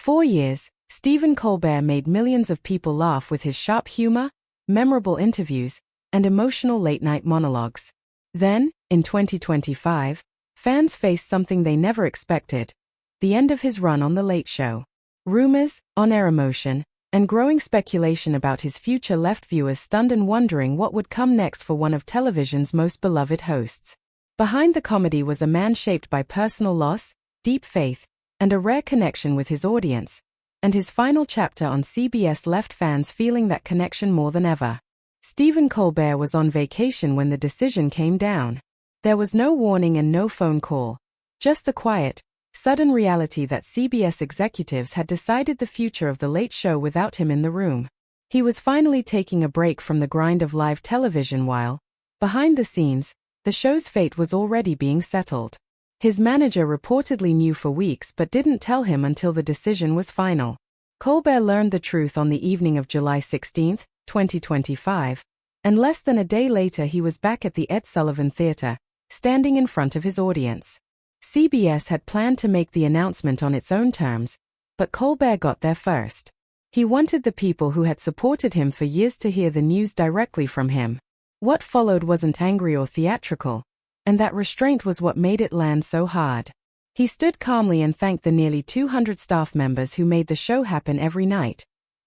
4 years, Stephen Colbert made millions of people laugh with his sharp humor, memorable interviews, and emotional late-night monologues. Then, in 2025, fans faced something they never expected: the end of his run on The Late Show. Rumors, on-air emotion, and growing speculation about his future left viewers stunned and wondering what would come next for one of television's most beloved hosts. Behind the comedy was a man shaped by personal loss, deep faith, and a rare connection with his audience, and his final chapter on CBS left fans feeling that connection more than ever. Stephen Colbert was on vacation when the decision came down. There was no warning and no phone call, just the quiet, sudden reality that CBS executives had decided the future of The Late Show without him in the room. He was finally taking a break from the grind of live television while, behind the scenes, the show's fate was already being settled. His manager reportedly knew for weeks but didn't tell him until the decision was final. Colbert learned the truth on the evening of July 16, 2025, and less than a day later he was back at the Ed Sullivan Theatre, standing in front of his audience. CBS had planned to make the announcement on its own terms, but Colbert got there first. He wanted the people who had supported him for years to hear the news directly from him. What followed wasn't angry or theatrical, and that restraint was what made it land so hard. He stood calmly and thanked the nearly 200 staff members who made the show happen every night: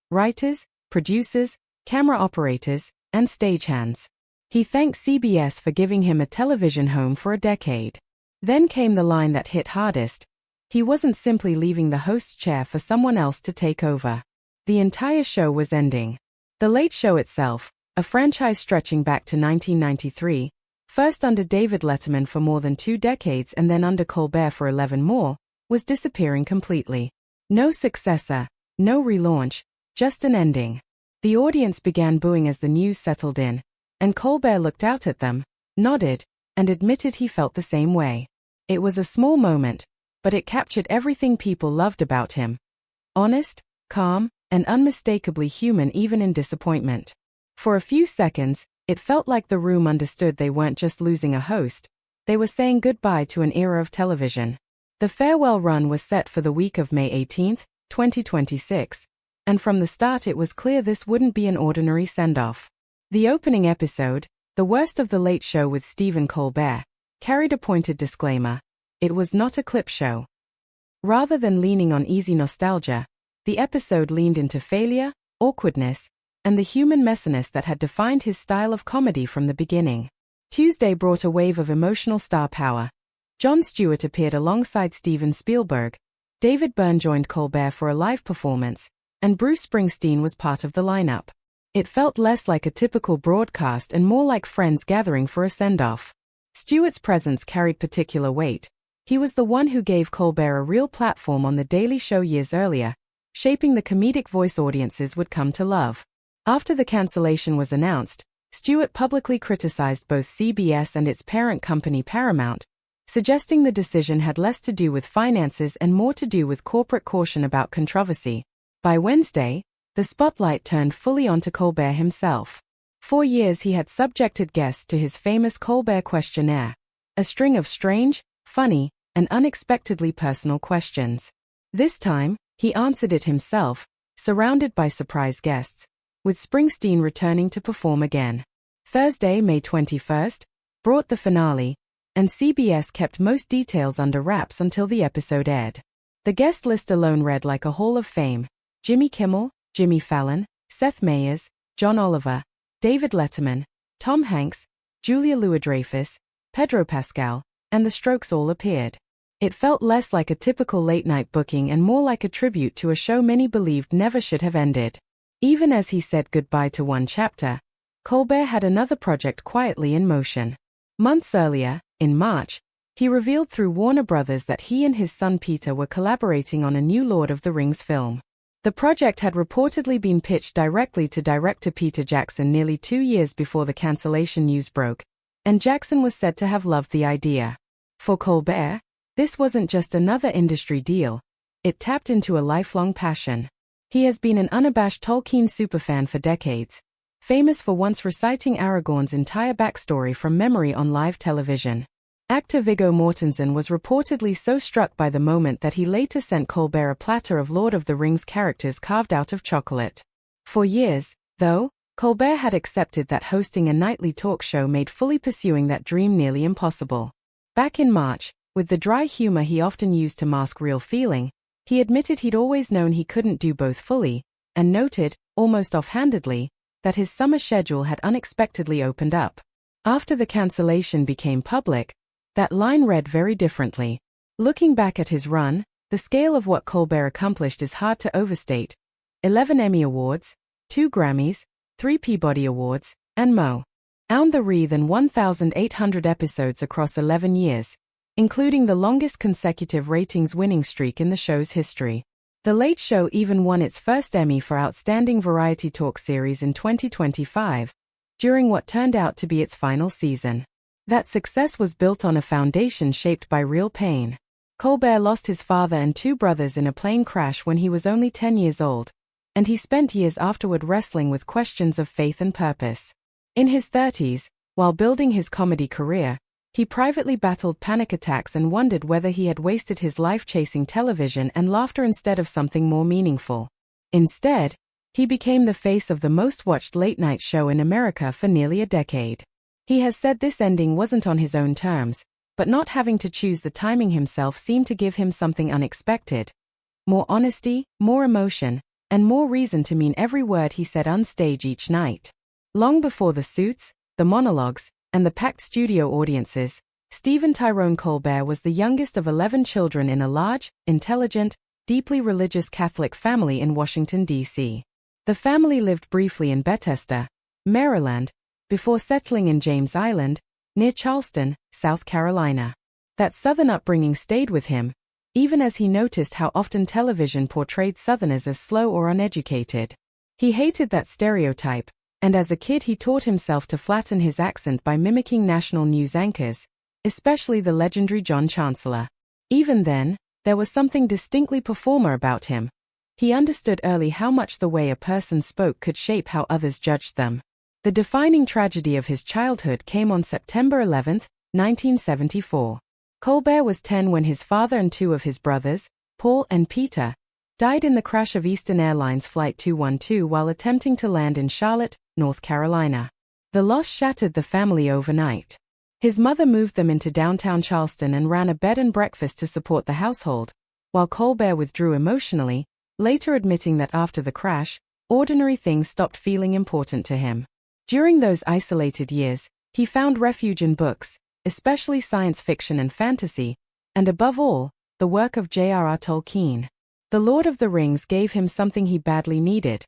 writers, producers, camera operators, and stagehands. He thanked CBS for giving him a television home for a decade. Then came the line that hit hardest: he wasn't simply leaving the host's chair for someone else to take over. The entire show was ending. The Late Show itself, a franchise stretching back to 1993, first under David Letterman for more than 2 decades and then under Colbert for 11 more, was disappearing completely. No successor, no relaunch, just an ending. The audience began booing as the news settled in, and Colbert looked out at them, nodded, and admitted he felt the same way. It was a small moment, but it captured everything people loved about him: honest, calm, and unmistakably human even in disappointment. For a few seconds, it felt like the room understood they weren't just losing a host, they were saying goodbye to an era of television. The farewell run was set for the week of May 18, 2026, and from the start it was clear this wouldn't be an ordinary send-off. The opening episode, The Worst of the Late Show with Stephen Colbert, carried a pointed disclaimer: it was not a clip show. Rather than leaning on easy nostalgia, the episode leaned into failure, awkwardness, and the human messiness that had defined his style of comedy from the beginning. Tuesday brought a wave of emotional star power. Jon Stewart appeared alongside Steven Spielberg, David Byrne joined Colbert for a live performance, and Bruce Springsteen was part of the lineup. It felt less like a typical broadcast and more like friends gathering for a send-off. Stewart's presence carried particular weight. He was the one who gave Colbert a real platform on The Daily Show years earlier, shaping the comedic voice audiences would come to love. After the cancellation was announced, Stewart publicly criticized both CBS and its parent company Paramount, suggesting the decision had less to do with finances and more to do with corporate caution about controversy. By Wednesday, the spotlight turned fully onto Colbert himself. For years he had subjected guests to his famous Colbert questionnaire, a string of strange, funny, and unexpectedly personal questions. This time, he answered it himself, surrounded by surprise guests, with Springsteen returning to perform again. Thursday, May 21st, brought the finale, and CBS kept most details under wraps until the episode aired. The guest list alone read like a Hall of Fame: Jimmy Kimmel, Jimmy Fallon, Seth Meyers, John Oliver, David Letterman, Tom Hanks, Julia Louis-Dreyfus, Pedro Pascal, and the Strokes all appeared. It felt less like a typical late-night booking and more like a tribute to a show many believed never should have ended. Even as he said goodbye to one chapter, Colbert had another project quietly in motion. Months earlier, in March, he revealed through Warner Brothers that he and his son Peter were collaborating on a new Lord of the Rings film. The project had reportedly been pitched directly to director Peter Jackson nearly 2 years before the cancellation news broke, and Jackson was said to have loved the idea. For Colbert, this wasn't just another industry deal, it tapped into a lifelong passion. He has been an unabashed Tolkien superfan for decades, famous for once reciting Aragorn's entire backstory from memory on live television. Actor Viggo Mortensen was reportedly so struck by the moment that he later sent Colbert a platter of Lord of the Rings characters carved out of chocolate. For years, though, Colbert had accepted that hosting a nightly talk show made fully pursuing that dream nearly impossible. Back in March, with the dry humor he often used to mask real feeling, he admitted he'd always known he couldn't do both fully, and noted, almost offhandedly, that his summer schedule had unexpectedly opened up. After the cancellation became public, that line read very differently. Looking back at his run, the scale of what Colbert accomplished is hard to overstate. 11 Emmy Awards, 2 Grammys, 3 Peabody Awards, and more. Than 1,800 episodes across 11 years, including the longest consecutive ratings-winning streak in the show's history. The Late Show even won its first Emmy for Outstanding Variety Talk Series in 2025, during what turned out to be its final season. That success was built on a foundation shaped by real pain. Colbert lost his father and 2 brothers in a plane crash when he was only 10 years old, and he spent years afterward wrestling with questions of faith and purpose. In his 30s, while building his comedy career, he privately battled panic attacks and wondered whether he had wasted his life chasing television and laughter instead of something more meaningful. Instead, he became the face of the most-watched late-night show in America for nearly a decade. He has said this ending wasn't on his own terms, but not having to choose the timing himself seemed to give him something unexpected. More honesty, more emotion, and more reason to mean every word he said on stage each night. Long before the suits, the monologues, and the packed studio audiences, Stephen Tyrone Colbert was the youngest of 11 children in a large, intelligent, deeply religious Catholic family in Washington, D.C. The family lived briefly in Bethesda, Maryland, before settling in James Island, near Charleston, South Carolina. That Southern upbringing stayed with him, even as he noticed how often television portrayed Southerners as slow or uneducated. He hated that stereotype, and as a kid he taught himself to flatten his accent by mimicking national news anchors, especially the legendary John Chancellor. Even then, there was something distinctly performer about him. He understood early how much the way a person spoke could shape how others judged them. The defining tragedy of his childhood came on September 11, 1974. Colbert was 10 when his father and 2 of his brothers, Paul and Peter, died in the crash of Eastern Airlines Flight 212 while attempting to land in Charlotte, North Carolina. The loss shattered the family overnight. His mother moved them into downtown Charleston and ran a bed and breakfast to support the household, while Colbert withdrew emotionally, later admitting that after the crash, ordinary things stopped feeling important to him. During those isolated years, he found refuge in books, especially science fiction and fantasy, and above all, the work of J.R.R. Tolkien. The Lord of the Rings gave him something he badly needed: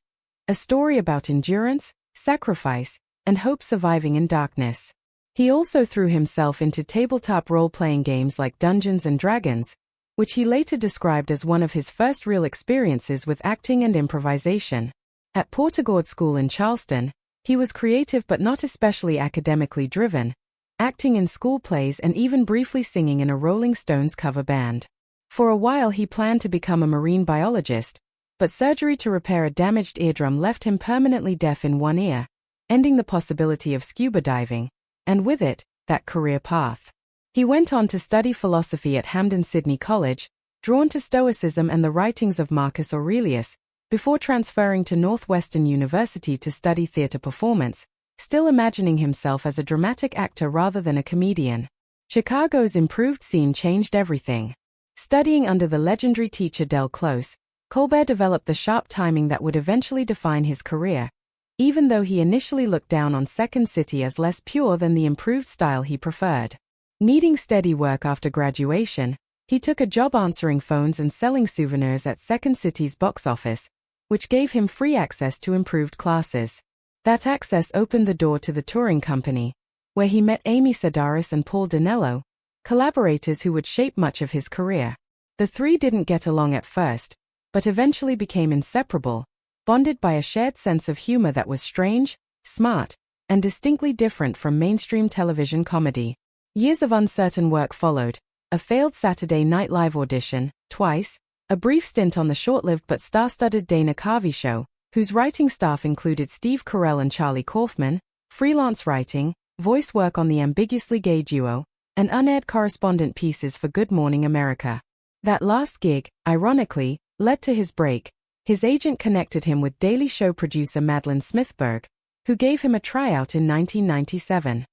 a story about endurance, sacrifice, and hope surviving in darkness. He also threw himself into tabletop role-playing games like Dungeons & Dragons, which he later described as one of his first real experiences with acting and improvisation. At Portergord School in Charleston, he was creative but not especially academically driven, acting in school plays and even briefly singing in a Rolling Stones cover band. For a while he planned to become a marine biologist, but surgery to repair a damaged eardrum left him permanently deaf in one ear, ending the possibility of scuba diving, and with it, that career path. He went on to study philosophy at Hampden-Sydney College, drawn to Stoicism and the writings of Marcus Aurelius, before transferring to Northwestern University to study theater performance, still imagining himself as a dramatic actor rather than a comedian. Chicago's improved scene changed everything. Studying under the legendary teacher Del Close, Colbert developed the sharp timing that would eventually define his career, even though he initially looked down on Second City as less pure than the improved style he preferred. Needing steady work after graduation, he took a job answering phones and selling souvenirs at Second City's box office, which gave him free access to improved classes. That access opened the door to the touring company, where he met Amy Sedaris and Paul Dinello, collaborators who would shape much of his career. The three didn't get along at first, but eventually became inseparable, bonded by a shared sense of humor that was strange, smart, and distinctly different from mainstream television comedy. Years of uncertain work followed: a failed Saturday Night Live audition, twice, a brief stint on the short-lived but star-studded Dana Carvey show, whose writing staff included Steve Carell and Charlie Kaufman, freelance writing, voice work on the ambiguously gay duo, and unaired correspondent pieces for Good Morning America. That last gig, ironically, led to his break. His agent connected him with Daily Show producer Madeleine Smithberg, who gave him a tryout in 1997.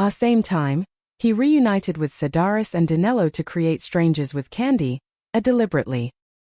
Same time, he reunited with Sedaris and Dinello to create Strangers with Candy, a deliberately